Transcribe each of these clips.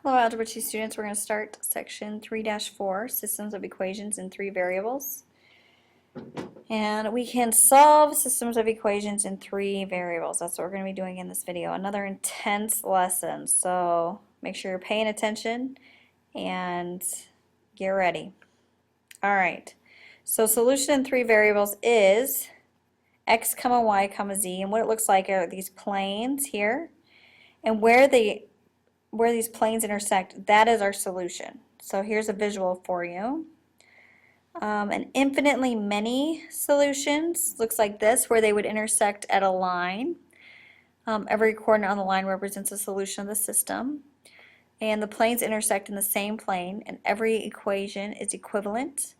Hello, Algebra 2 students. We're going to start section 3-4, Systems of Equations in 3 Variables. And we can solve systems of equations in 3 variables. That's what we're going to be doing in this video. Another intense lesson. So make sure you're paying attention and get ready. All right. So solution in 3 variables is x comma y comma z. And what it looks like are these planes here. And where these planes intersect, that is our solution. So here's a visual for you. And infinitely many solutions looks like this, where they would intersect at a line. Every coordinate on the line represents a solution of the system. And the planes intersect in the same plane, and every equation is equivalent.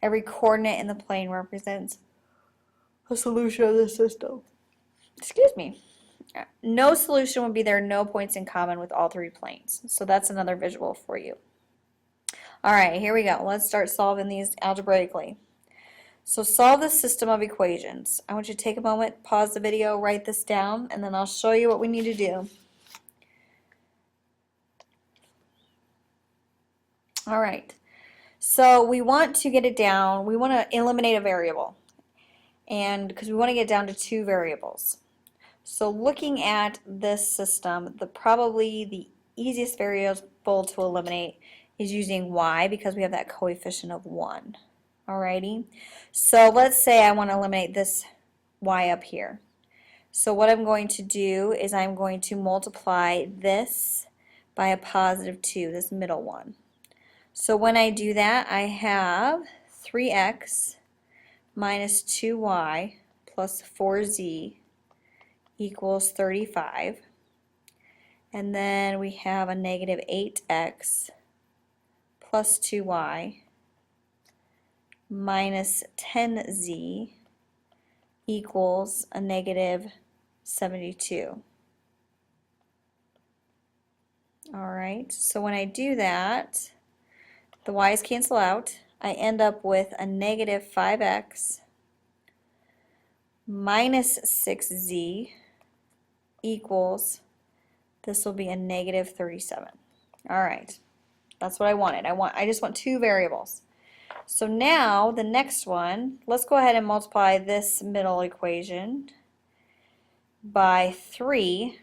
Every coordinate in the plane represents a solution of the system. Excuse me. No solution would be there, no points in common with all 3 planes. So that's another visual for you. All right, here we go. Let's start solving these algebraically. So solve the system of equations. I want you to take a moment, pause the video, write this down, and then I'll show you what we need to do. All right, so we want to get it down. We want to eliminate a variable, and because we want to get down to 2 variables. So looking at this system, probably the easiest variable to eliminate is using y, because we have that coefficient of 1. Alrighty, so let's say I want to eliminate this y up here. So what I'm going to do is I'm going to multiply this by a positive 2, this middle one. So when I do that, I have 3x minus 2y plus 4z equals 35. And then we have a negative 8x plus 2y minus 10z equals a negative 72. Alright, so when I do that, the y's cancel out. I end up with a negative 5x minus 6z equals, this will be a negative 37. Alright, that's what I wanted. I just want 2 variables. So now the next one, let's go ahead and multiply this middle equation by 3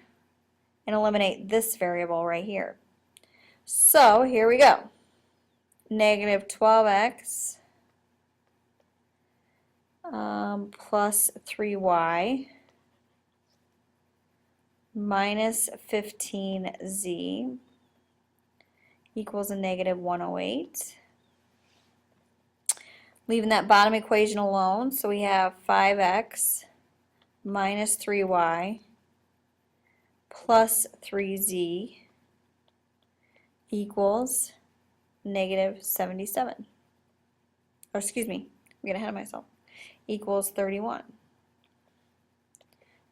and eliminate this variable right here. So here we go. Negative 12x plus 3y minus 15z equals a negative 108. Leaving that bottom equation alone, so we have 5x minus 3y plus 3z equals negative 77. Or excuse me, I'm getting ahead of myself. Equals 31.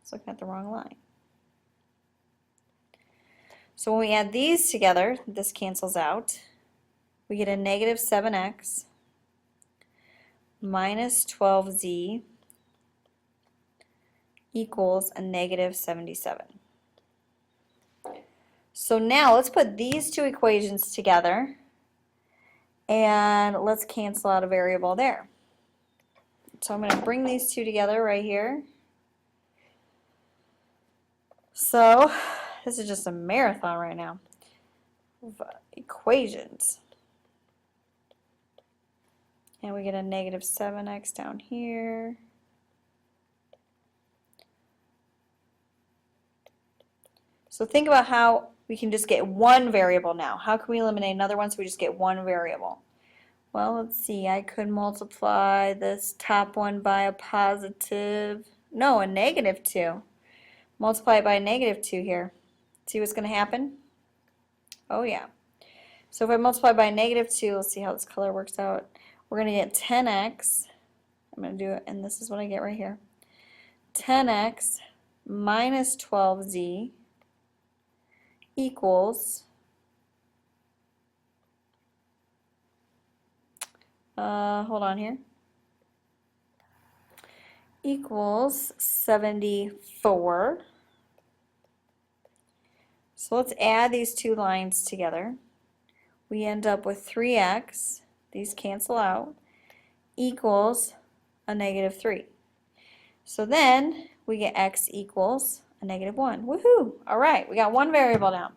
Just looking at the wrong line. So when we add these together, this cancels out. We get a negative 7x minus 12z equals a negative 77. So now let's put these 2 equations together and let's cancel out a variable there. So I'm going to bring these 2 together right here. So this is just a marathon right now of equations. And we get a negative 7x down here. So think about how we can just get 1 variable now. How can we eliminate another one so we just get 1 variable? Well, let's see. I could multiply this top one by a negative 2. Multiply it by a negative 2 here. See what's going to happen? Oh yeah. So if I multiply by a negative 2, let's see how this color works out. We're going to get 10x. I'm going to do it, and this is what I get right here. 10x minus 12z equals hold on here, equals 74. So let's add these two lines together. We end up with 3x, these cancel out, equals a -3. So then we get x equals a -1. Woohoo! All right, we got one variable now.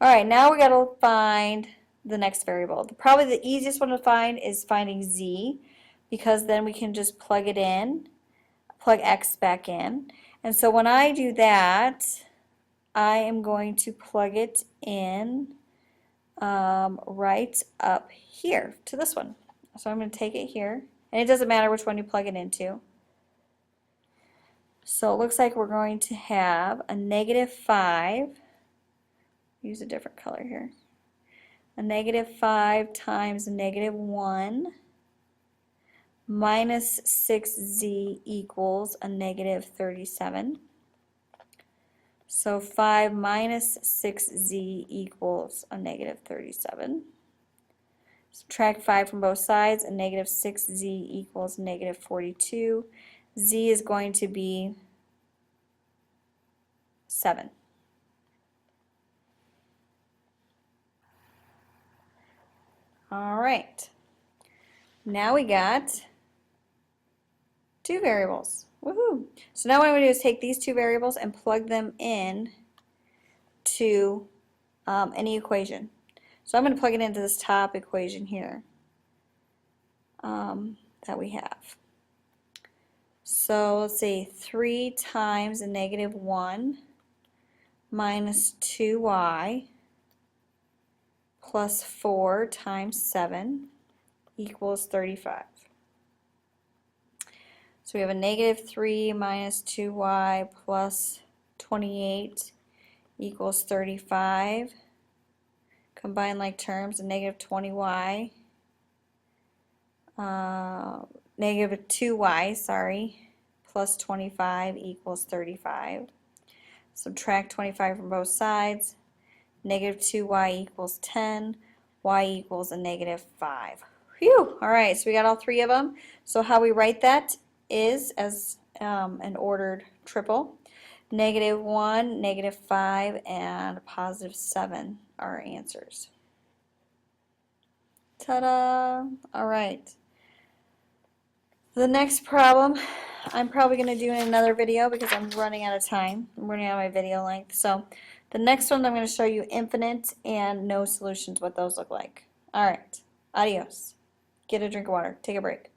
All right, now we got to find the next variable. Probably the easiest one to find is finding z, because then we can just plug it in, plug x back in. And so when I do that, I am going to plug it in right up here to this one. So I'm going to take it here, and it doesn't matter which one you plug it into. So it looks like we're going to have a -5, use a different color here, a -5 times -1 minus 6z equals a -37. So 5 minus 6z equals a -37. Subtract 5 from both sides, a -6z equals -42. Z is going to be 7. All right. Now we got two variables. Woohoo! So now what I'm going to do is take these two variables and plug them in to any equation. So I'm going to plug it into this top equation here that we have. So let's see, 3 times a -1 minus 2y plus 4 times 7 equals 35. So we have a -3 minus 2y plus 28 equals 35. Combine like terms, a -20y, -2y, sorry, plus 25 equals 35. Subtract 25 from both sides. -2y equals 10. Y equals a -5. Phew! All right, so we got all three of them. So how we write that is as an ordered triple. -1, -5, and +7 are our answers. Ta-da! All right. The next problem, I'm probably going to do in another video because I'm running out of time. I'm running out of my video length. So the next one, I'm going to show you infinite and no solutions, what those look like. All right. Adios. Get a drink of water. Take a break.